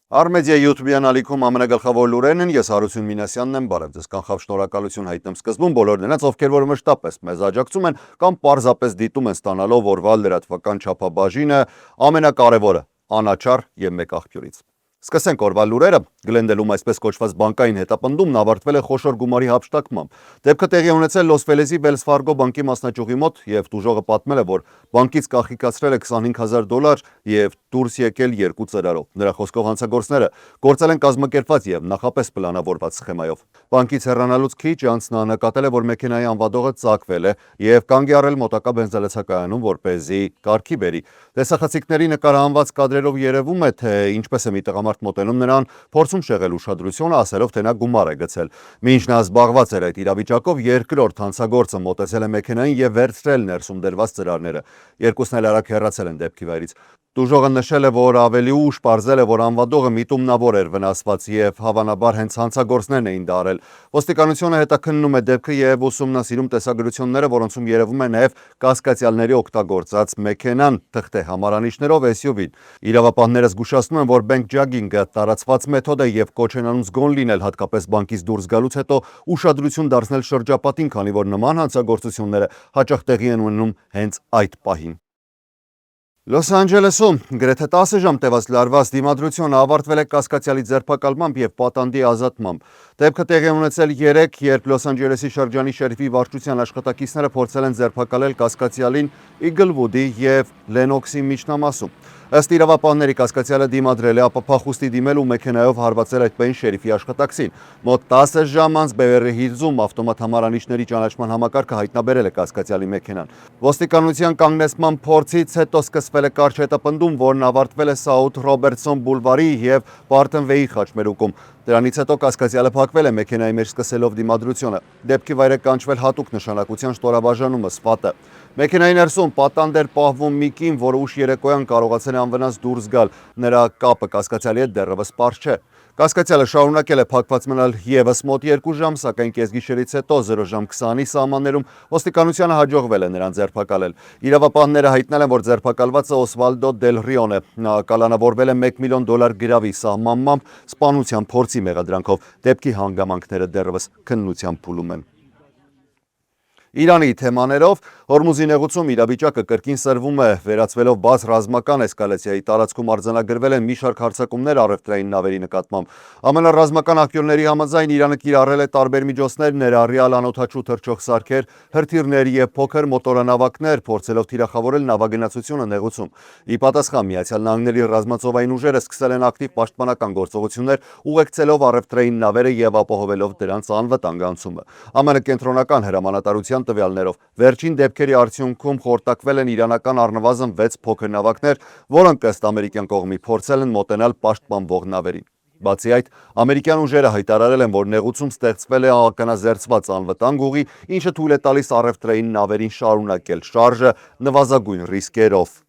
Արմեդիա YouTube-յան ալիքում ամենագլխավոր լուրերն են, ես Հարություն Մինասյանն եմ, բարև ձեզ, կանխավ շնորհակալություն հայտնեմ սկզբում բոլոր նրանց, ովքեր որ մշտապես մեզ աջակցում են կամ պարզապես դիտում են ստանալով օրվա լրատվական չափաբաժինը, ամենակարևորը, անաչառ եւ մեկ աղբյուրից։ Սկսենք օրվա լուրերը, Գլենդելում այսպես կոչված բանկային հետապնդումն ավարտվել է խոշոր գումարի հափշտակմամբ։ Դեպքը տեղի ունեցել Լոս Վելեսի Wells Fargo բանկի մասնաճյուղի մոտ եւ տուժողը պատմել է, որ բանկից կանխիկացրել է $25,000 եւ դուրս եկել 2 ծրարով։ Նրա խոսքով հանցագործները գործել են կազմակերպված եւ նախապես պլանավորված սխեմայով։ Բանկից հեռանալուց քիչ անց նա նկատել է, որ մեքենայի անվադողը ծակվել է եւ կանգ է առել մոտակա բենզալեցակայանում, որպեսզի կարգի բերի։ Տեսախցիկների նկարահանված կադրերով երևում է, թե ինչպես է մի տղամարդ մոտենում նրան, փորձում շեղել ուշադրությունը, ասելով, թե նա գումար է գցել։ Մինչ նա զբաղված էր այդ իրավիճակով, երկրորդ հանցագործը մոտեցել է մեքենային եւ վերցրել ներսում դրված ծրարները։ Երկուսն էլ արագ հեռացել են դեպքի վայրից։ Տուժողը նշել է, որ ավելի ուշ պարզել է, որ անվադողը միտումնավոր էր վնասված եւ հավանաբար հենց հանցագործներն էին դա արել։ Ոստիկանությունը հետաքննում է դեպքը եւ ուսումնասիրում տեսագրությունները, որոնցում երևում է նաեւ կասկածյալների օգտագործած մեքենան, թղթե համարանիշներով SUV-ն։ Իրավապահները զգուշացնում են, որ bank jogging-ը տարածված մեթոդ է եւ կոչ են անում զգոն լինել, հատկապես բանկից դուրս գալուց հետո ուշադրություն դարձնել շրջապատին, քանի որ նման հանցագործությունները հաճախ տեղի են ունենում հենց այդ պահին։ Լոս Անջելեսում գրեթե 10 ժամ տևած լարված դիմադրությունը ավարտվել է կասկածյալի ձերբակալմամբ եւ պատանդի ազատմամբ։ Դեպքը տեղի ունեցել 3, երբ Լոս Անջելեսի շրջանի շերիֆի վարչության աշխատակիցները փորձել են ձերբակալել կասկածյալին Իգլվուդի եւ Լենոքսի միջնամասում։ Ըստ իրավապահների կասկածյալը դիմադրել է, ապա փախուստի դիմել ու մեքենայով հարվածել այդպիսին շերիֆի աշխատակցին։ Մոտ 10 ժամ անց Բևերի Հիլզում ավտոմատ համարանիշների ճանաչման համակարգը հայտնաբերել է կասկածյալի մեքենան։ Ոստիկանության կանգնեցման փորձից հետո սկսվել է կարճ հետապնդում, որն ավարտվել է Սաութ Ռոբերտսոն բուլվարի եւ Բարտոն Վեյի խաչմերուկում։ Դրանից հետո կասկածյալը փակվել է մեքենայի մեջ սկսելով դիմադրությունը։ Դեպքի վայր է կանչվել հատուկ նշանակության շտորաբաժանումը ՍՎԱՏ-ը։ Մեքենայի ներսում պատանդ էր պահվում մի կին, որը ուշ երեկոյան կարողացել է անվնաս դուրս գալ։ Նրա կապը կասկածյալի հետ դեռևս պարզ չէ։ Կասկածյալը շարունակել է փակված մնալ եւս մոտ 2 ժամ, սակայն կեսգիշերից հետո 0:20-ի սահմաններում ոստիկանությանը հաջողվել է նրան ձերբակալել։ Իրավապահները հայտնել են, որ ձերբակալվածը Օսվալդո Դել Ռիոն է։ Նա կալանավորվել է $1 միլիոն գրավի սահմանմամբ սպանության փորձի մեղադրանքով։ Դեպքի հանգամանքները դեռևս քննության փուլում են։ Իրանի թեմաներով Հորմուզի նեղուցում իրավիճակը կրկին սրվում է, վերածվելով բաց ռազմական էսկալացիայի տարածքում արձանագրվել են մի շարք հարձակումներ առևտրային նավերի նկատմամբ։ ԱՄՆ ռազմական աղբյուրների համաձայն Իրանը կիրառել է տարբեր միջոցներ, ներառյալ անօդաչու թռչող սարքեր, հրթիռներ եւ փոքր մոտորանավակներ, փորձելով թիրախավորել նավագնացությունը նեղուցում։ Ի պատասխան ԱՄՆ-ի ռազմածովային ուժերը սկսել են ակտիվ պաշտպանական գործողություններ, ուղեկցելով առևտրային նավերը եւ ապահովելով դրանց անվտանգ անցումը։ ԱՄՆ կենտրոնական հրամանատարության տվյալներով վերջին դեպքերի արդյունքում խորտակվել են իրանական առնվազն 6 փոքր նավակներ, որոնք ըստ ամերիկյան կողմի փորձել են մոտենալ պաշտպանվող նավերին։ Բացի այդ, ամերիկյան ուժերը հայտարարել են, որ նեղուցում ստեղծվել է ականազերծված անվտանգ ուղի, ինչը թույլ է տալիս առևտրային նավերին շարունակել շարժը նվազագույն ռիսկերով։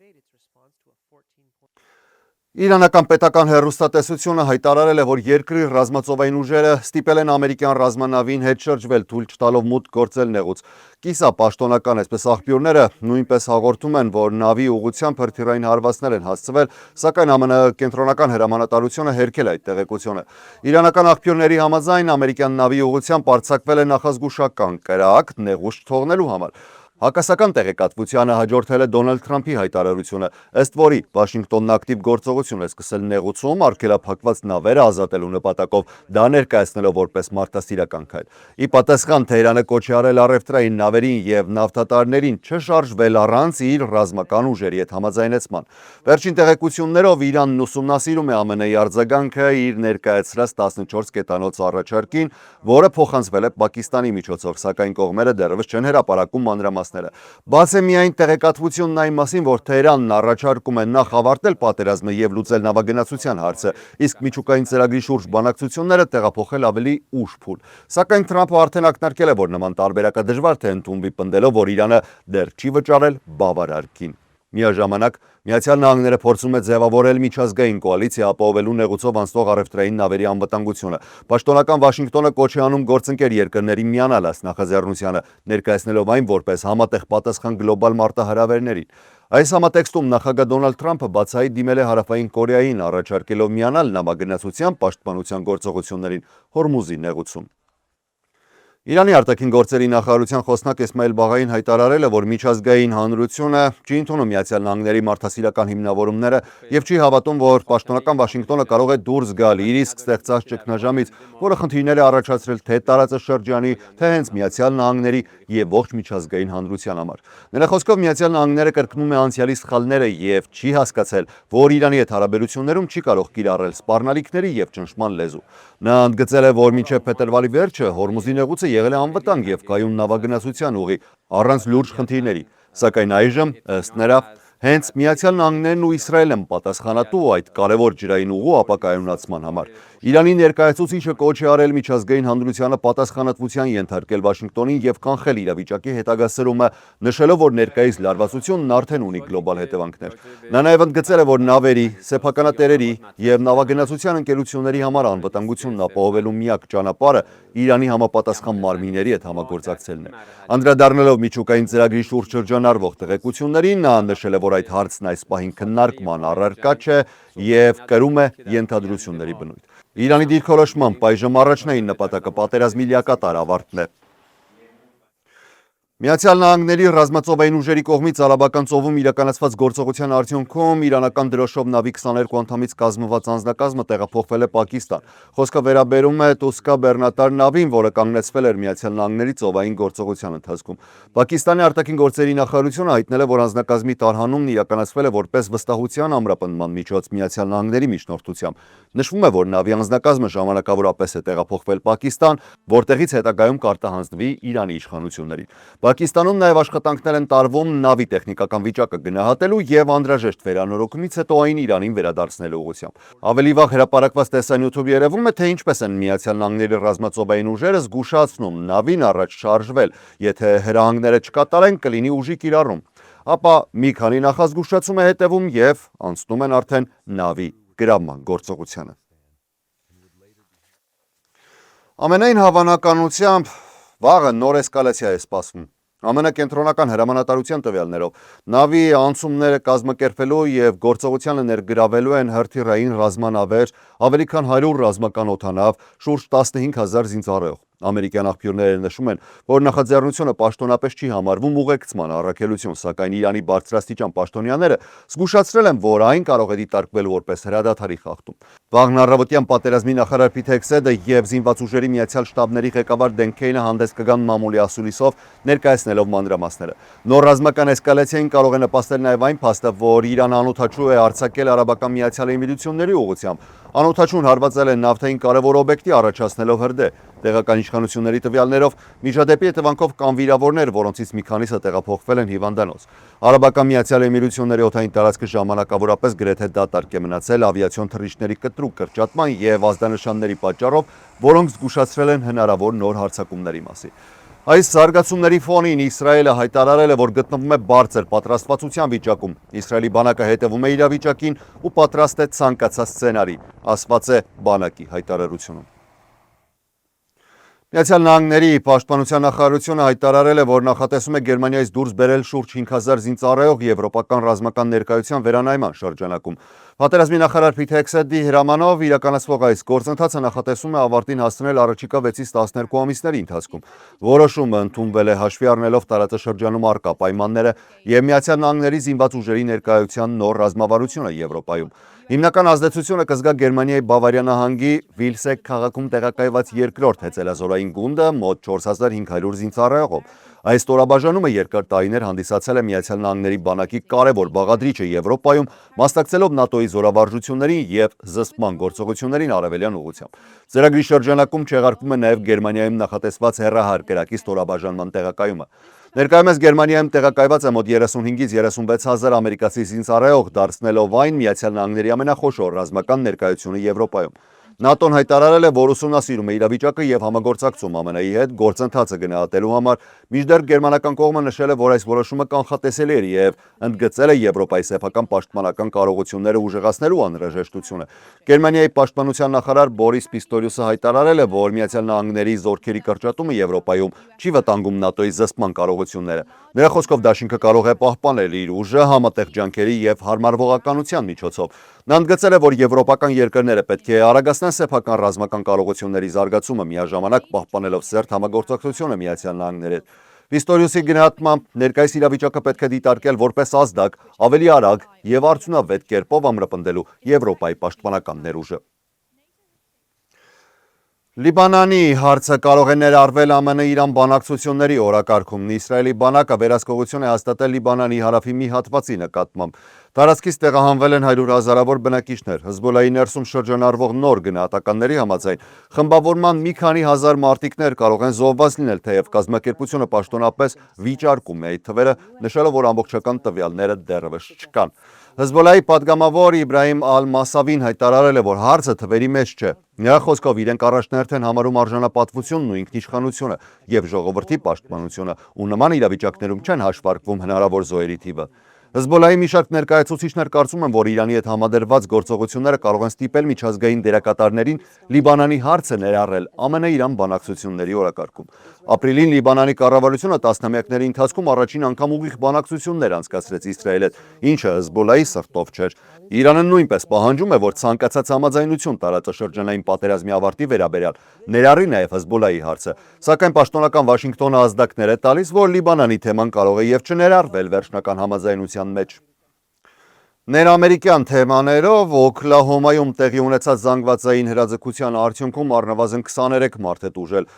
Իրանական պետական հեռուստատեսությունը հայտարարել է, որ երկրի ռազմածովային ուժերը ստիպել են ամերիկյան ռազմանավին հետ շրջվել, թույլ չտալով մուտք գործել նեղուց։ Կիսապաշտոնական այսպես աղբյուրները նույնպես հաղորդում են, որ նավի ուղղությամբ հրթիռային հարվածներ են հասցվել, սակայն ԱՄՆ կենտրոնական հրամանատարությունը հերքել այդ տեղեկությունը։ Իրանական աղբյուրների համաձայն ամերիկյան նավի ուղղությամբ արձակվել է նախազգուշական կրակ նեղուց չթողնելու համար։ Հակասական տեղեկատվությանը հաջորդել է Դոնալդ Թրամփի հայտարարությունը, ըստ որի Վաշինգտոնն ակտիվ գործողություն է սկսել նեղուցում արգելափակված նավերը ազատելու նպատակով, դա ներկայացնելով որպես մարդասիրական քայլ։ Ի պատասխան Թեհրանը կոչ է արել առևտրային նավերին եւ նավթատարներին չշարժվել առանց իր ռազմական ուժերի հետ համաձայնեցման։ Վերջին տեղեկություններով Իրանն ուսումնասիրում է ԱՄՆ-ի արձագանքը իր ներկայացրած 14 կետանոց առաջարկին, որը փոխանցվել է Պակիստանի միջոցով, սակայն կողմերը դեռևս չեն հրապարակում մանրամասները։ Բաց է միայն տեղեկատվությունն այն մասին, որ Թեհրանն առաջարկում է նախ ավարտել պատերազմը եւ լուծել նավագնացության հարցը, իսկ միջուկային ծրագրի շուրջ բանակցությունները տեղափոխել ավելի ուշ փուլ։ Սակայն Թրամփը արդեն ակնարկել է, որ նման տարբերակը դժվար թե ընդունվի, պնդելով, որ Իրանը դեռ չի վճարել բավարար գին։ Միաժամանակ Միացյալ Նահանգները փորձում է ձևավորել միջազգային կոալիցիա ապահովելու նեղուցով անցնող առևտրային նավերի անվտանգությունը։ Պաշտոնական Վաշինգտոնը կոչ է անում գործընկեր երկրներին միանալ այս նախաձեռնությանը, ներկայացնելով այն որպես համատեղ պատասխան գլոբալ մարտահրավերներին։ Այս համատեքստում նախագահ Դոնալդ Թրամփը բացահայտ դիմել է Հարավային Կորեային, առաջարկելով միանալ նավագնացության պաշտպանության գործողություններին Հորմուզի նեղուցում։ Իրանի արտաքին գործերի նախարարության խոսնակ Էսմայել Բաղային հայտարարել է, որ միջազգային հանրությունը չի ընդունում Միացյալ Նահանգների մարդասիրական հիմնավորումները եւ չի հավատում, որ պաշտոնական Վաշինգտոնը կարող է դուրս գալ իր իսկ ստեղծած ճգնաժամից, որը խնդիրներ է առաջացրել թե տարածաշրջանի, թե հենց Միացյալ Նահանգների եւ ողջ միջազգային հանրության համար։ Նրա խոսքով Միացյալ Նահանգները կրկնում է անցյալի սխալները եւ չի հասկացել, որ Իրանի հետ հարաբերություններում չի կարող կիրառել սպառնալիքների եւ ճնշման լեզու։ Նա ընդգծել է, որ մինչև փետրվարի վերջը Հորմուզի նեղուցը եղել է անվտանգ եւ կայուն նավագնացության ուղի, առանց լուրջ խնդիրների, սակայն այժմ, ըստ նրա, հենց Միացյալ Նահանգներն ու Իսրայելն են պատասխանատու այդ կարևոր ջրային ուղու ապակայունացման համար։ Իրանի ներկայացուցիչը կոչ է արել միջազգային հանրությանը պատասխանատվության ենթարկել Վաշինգտոնին եւ կանխել իրավիճակի հետագա սրումը, նշելով, որ ներկայիս լարվածությունն արդեն ունի գլոբալ հետևանքներ։ Նա նաեւ ընդգծել է, որ նավերի, սեփականատերերի եւ նավագնացության ընկերությունների համար անվտանգությունն ապահովելու միակ ճանապարհը Իրանի համապատասխան մարմինների հետ համագործակցելն է։ Անդրադառնալով միջուկային ծրագրի շուրջ շրջանառվող տեղեկություններին, նա նշել է, որ այդ հարցն այս պահին քննարկման առարկա չէ եւ կրում է ենթադրությունների բնույթ։ Իրանի դիրքորոշմամբ այժմ առաջնային նպատակը պատերազմի լիակատար ավարտն է։ Միացյալ Նահանգների ռազմածովային ուժերի կողմից Արաբական ծովում իրականացված գործողության արդյունքում իրանական դրոշով նավի 22 անդամից կազմված անձնակազմը տեղափոխվել է Պակիստան։ Խոսքը վերաբերում է Տուսկա բեռնատար նավին, որը կանգնեցվել էր Միացյալ Նահանգների ծովային գործողության ընթացքում։ Պակիստանի արտաքին գործերի նախարարությունը հայտնել է, որ անձնակազմի տարհանումն իրականացվել է որպես վստահության ամրապնդման միջոց Միացյալ Նահանգների միջնորդությամբ։ Նշվում է, որ նավի անձնակազմը ժամանակավորապես է տեղափոխվել Պակիստան, որտեղից հետագայում կարտահանձնվի Իրանի իշխանություններին։ Պակիստանում նաև աշխատանքներ են տարվում նավի տեխնիկական վիճակը գնահատելու եւ անհրաժեշտ վերանորոգումից հետո այն Իրանին վերադարձնելու ուղղությամբ։ Ավելի վաղ հրապարակված տեսանյութով երևում է, թե ինչպես են Միացյալ Նահանգների ռազմածովային ուժերը զգուշացնում նավին առաջ շարժվել, եթե հրահանգները չկատարեն, կլինի ուժի կիրառում։ Ապա մի քանի նախազգուշացում է հետևում եւ անցնում են արդեն նավի գրավման գործողությանը։ Ամենայն հավանականությամբ վաղը նոր էսկալացիա է սպասվում։ ԱՄՆ կենտրոնական հրամանատարության տվյալներով նավի անցումները կազմակերպելու եւ գործողությանը ներգրավելու են հրթիռային ռազմանավեր, ավելի քան 100 ռազմական օդանավ, շուրջ 15000 զինծառայող։ Ամերիկյան աղբյուրները նշում են, որ նախաձեռնությունը պաշտոնապես չի համարվում ուղեկցման առաքելություն, սակայն Իրանի բարձրաստիճան պաշտոնյաները զգուշացրել են, որ այն կարող է դիտարկվել որպես հրադադարի խախտում։ Վաղն առավոտյան պատերազմի նախարար Փիթ Հեքսեթը եւ Զինված ուժերի Միացյալ շտաբների ղեկավար Դեն Քեյնը հանդես կգան մամուլի ասուլիսով, ներկայացնելով մանրամասները։ Նոր ռազմական էսկալացիային կարող է նպաստել նաեւ այն փաստը, որ Իրանը անօդաչու է արձակել Արաբական Միացյալ Էմիրությունների ուղղությամբ։ Անօդաչուն հարվածել է նավթային կարևոր օբյեկտի, առաջացնելով հրդեհ։ Տեղական իշխանությունների տվյալներով միջադեպի հետևանքով կան վիրավորներ, որոնցից մի քանիսը տեղափոխվել են հիվանդանոց։ Արաբական Միացյալ Էմիրությունների օդային տարածքը ժամանակավորապես գրեթե դատարկ է մնացել ավիացիոն թռիչքների կտրուկ կրճատման եւ ազդանշանների պատճառով, որոնք զգուշացրել են հնարավոր նոր հարձակումների մասին։ Այս զարգացումների ֆոնին Իսրայելը հայտարարել է, որ գտնվում է բարձր պատրաստվածության վիճակում։ Իսրայելի բանակը հետևում է իրավիճակին ու պատրաստ է ցանկացած սցենարի, ասված է բանակի հայտարարությունում։ Միացյալ Նահանգների պաշտպանության նախարարությունը հայտարարել է, որ նախատեսում է Գերմանիայից դուրս բերել շուրջ 5000 զինծառայող եվրոպական ռազմական ներկայության վերանայման շրջանակում։ Պատերազմի նախարար Փիթ Հեքսեթի հրամանով իրականացվող այս գործընթացը նախատեսում է ավարտին հասցնել առաջիկա 6-ից 12 ամիսների ընթացքում։ Որոշումը ընդունվել է հաշվի առնելով տարածաշրջանում առկա պայմանները եւ Միացյալ Նահանգների զինված ուժերի ներկայության նոր ռազմավարությունը Եվրոպայում։ Հիմնական ազդեցությունը կզգա Գերմանիայի Բավարիա նահանգի Վիլսեկ քաղաքում տեղակայված երկրորդ հեծելազորային գունդը մոտ 4500 զինծառայողով։ Այս ստորաբաժանումը երկար տարիներ հանդիսացել է Միացյալ Նահանգների բանակի կարևոր բաղադրիչը Եվրոպայում, մասնակցելով ՆԱՏՕ-ի զորավարժություններին եւ զսպման գործողություններին արևելյան ուղղությամբ։ Ծրագրի շրջանակում չեղարկվում է նաեւ Գերմանիայում նախատեսված հեռահար կրակի ստորաբաժանման տեղակայումը։ Ներկայումս Գերմանիայում տեղակայված է մոտ 35-ից 36 հազար ամերիկացի զինծառայող, դարձնելով այն Միացյալ Նահանգների ամենախոշոր ռազմական ներկայությունը Եվրոպայում։ ՆԱՏՕ-ն հայտարարել է, որ ուսումնասիրում է իրավիճակը եւ համագործակցում ԱՄՆ-ի հետ գործընթացը գնահատելու համար, մինչդեռ գերմանական կողմը նշել է, որ այս որոշումը կանխատեսելի էր եւ ընդգծել է Եվրոպայի սեփական պաշտպանական կարողությունները ուժեղացնելու անհրաժեշտությունը։ Գերմանիայի պաշտպանության նախարար Բորիս Պիստորիուսը հայտարարել է, որ Միացյալ Նահանգների զորքերի կրճատումը Եվրոպայում չի վտանգում ՆԱՏՕ-ի զսպման կարողությունները։ Նրա խոսքով դաշինքը կարող է պահպանել իր ուժը համատեղ ջանքերի եւ հարմարվողականության միջոցով։ Նա ընդգծել է, որ եվրոպական երկրները պետք է արագացնեն սեփական ռազմական կարողությունների զարգացումը, միաժամանակ պահպանելով սերտ համագործակցությունը ԱՄՆ-ի հետ։ Պիստորիուսի գնահատմամբ ներկայիս իրավիճակը պետք է դիտարկել որպես ազդակ ավելի արագ եւ արդյունավետ կերպով ամրապնդելու Եվրոպայի պաշտպանական ներուժը։ Լիբանանի հարցը կարող է ներառվել ԱՄՆ-Իրան բանակցությունների օրակարգում։ Իսրայելի բանակը վերահսկողություն է հաստատել Լիբանանի հարավի մի հատվածի նկատմամբ։ Տարածքից տեղահանվել են 100 հազարավոր բնակիչներ։ Հզբոլայի ներսում շրջանառվող նոր գնահատականների համաձայն խմբավորման մի քանի հազար մարտիկներ կարող են զոհված լինել, թեև կազմակերպությունը պաշտոնապես վիճարկում է այդ թվերը, նշելով, որ ամբողջական տվյալները դեռևս չկան։ Հզբոլայի падգամավոր Իբրահիմ Ալ-Մասավին հայտարարել է, որ հարցը թվերի մեջ չէ։ Նրա խոսքով իրենք առաջնահերթ են համարում արժանապատվությունն ու ինքնիշխանությունը եւ ժողովրդի պաշտպանությունը, ու նման իրավիճակներում չեն հաշվարկվում հնարավոր զոհերի թիվը։ Հզբոլայի մի շարք ներկայացուցիչներ կարծում են, որ Իրանի հետ համադրված գործողությունները կարող են ստիպել միջազգային դերակատարներին Լիբանանի հարցը ներառել ԱՄՆ-Իրան բանակցությունների օրակարգում։ Ապրիլին Լիբանանի կառավարությունը տասնամյակների ընթացքում առաջին անգամ ուղիղ բանակցություններ անցկացրեց Իսրայելի հետ, ինչը Հզբոլայի սրտով չէր։ Իրանը նույնպես պահանջում է, որ ցանկացած համաձայնություն տարածաշրջանային պատերազմի ավարտի վերաբերյալ ներառի նաև Հզբոլայի հարցը, սակայն պաշտոնական Վաշինգտոնը ազդակներ է տալիս, որ Լիբանանի թեման կարող է եւ չներառվել վերջնական համաձայնության մեջ։ Ներամերիկյան թեմաներով Օքլահոմայում տեղի ունեցած զանգվածային հրաձգության արդյունքում առնվազն 23 մարդ է տուժել։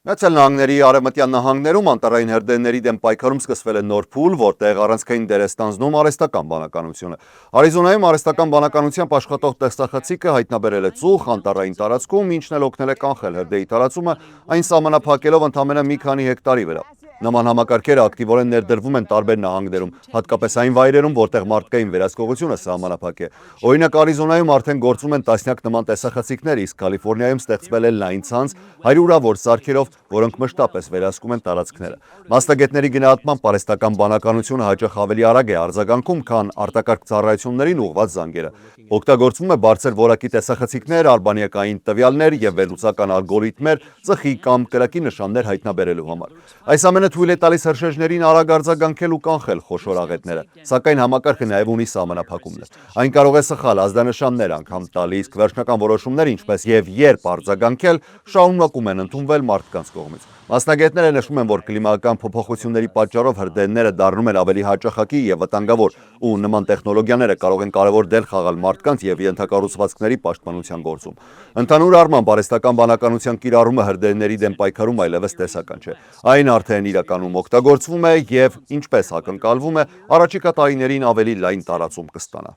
Միացյալ Նահանգների արևմտյան նահանգներում անտառային հրդեհների դեմ պայքարում սկսվել է նոր փուլ, որտեղ առանցքային դեր է ստանձնում արհեստական բանականությունը։ Արիզոնայում արհեստական բանականությամբ աշխատող տեսախցիկը հայտնաբերել է ծուխ անտառային տարածքում, ինչն էլ օգնել է կանխել հրդեհի տարածումը, այն սահմանափակելով ընդամենը մի քանի հեկտարի վրա։ Նման համակարգերը ակտիվորեն ներդրվում են տարբեր նահանգներում, հատկապես այն վայրերում, որտեղ մարդկային վերահսկողությունը սահմանափակ է։ Օրինակ Արիզոնայում արդեն գործում են տասնյակ նման տեսախցիկներ, իսկ Կալիֆոռնիայում ստեղծվել է լայն ցանց հարյուրավոր սարքերով, որոնք մշտապես վերահսկում են տարածքները։ Մասնագետների գնահատմամբ արհեստական բանականությունը հաճախ ավելի արագ է արձագանքում, քան արտակարգ ծառայություններին ուղղված զանգերը։ Օգտագործվում է բարձր որակի տեսախցիկներ, արբանյակային տվյալներ եւ վերլուծական ալգորիթմեր ծխի կամ կրակի նշաններ հայտնաբերելու համար։ Այս ամենը թույլ է տալիս հրշեջներին արագ արձագանքել ու կանխել խոշոր աղետները, սակայն համակարգը նաև ունի սահմանափակումներ։ Այն կարող է սխալ ազդանշաններ անգամ տալ, իսկ վերջնական որոշումները, ինչպես եւ երբ արձագանքել, շարունակում են ընդունվել մարդկանց կողմից։ Մասնագետները նշում են, որ կլիմայական փոփոխությունների պատճառով հրդեհները դառնում են ավելի հաճախակի եւ վտանգավոր, ու նման տեխնոլոգիաները կարող են կարևոր դեր խաղալ մարդկանց եւ ենթակառուցվածքների պաշտպանության գործում։ Ընդհանուր առմամբ արհեստական բանականության կիրառումը հրդեհների դեմ պայքարում այլևս տեսական չէ։ Այն արդեն իրականում օգտագործվում է եւ, ինչպես ակնկալվում է, առաջիկա տարիներին ավելի լայն տարածում կստանա։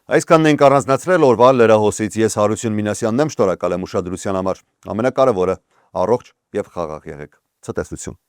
Այսքանն ենք առանձնացրել օրվա լրահոսից։ Ես Հարություն Մինասյանն եմ, շնորհակալ եմ ուշադրության համար։ Ամենակարևորը՝ առողջ եւ խաղաղ եղեք։ Ցտեսություն։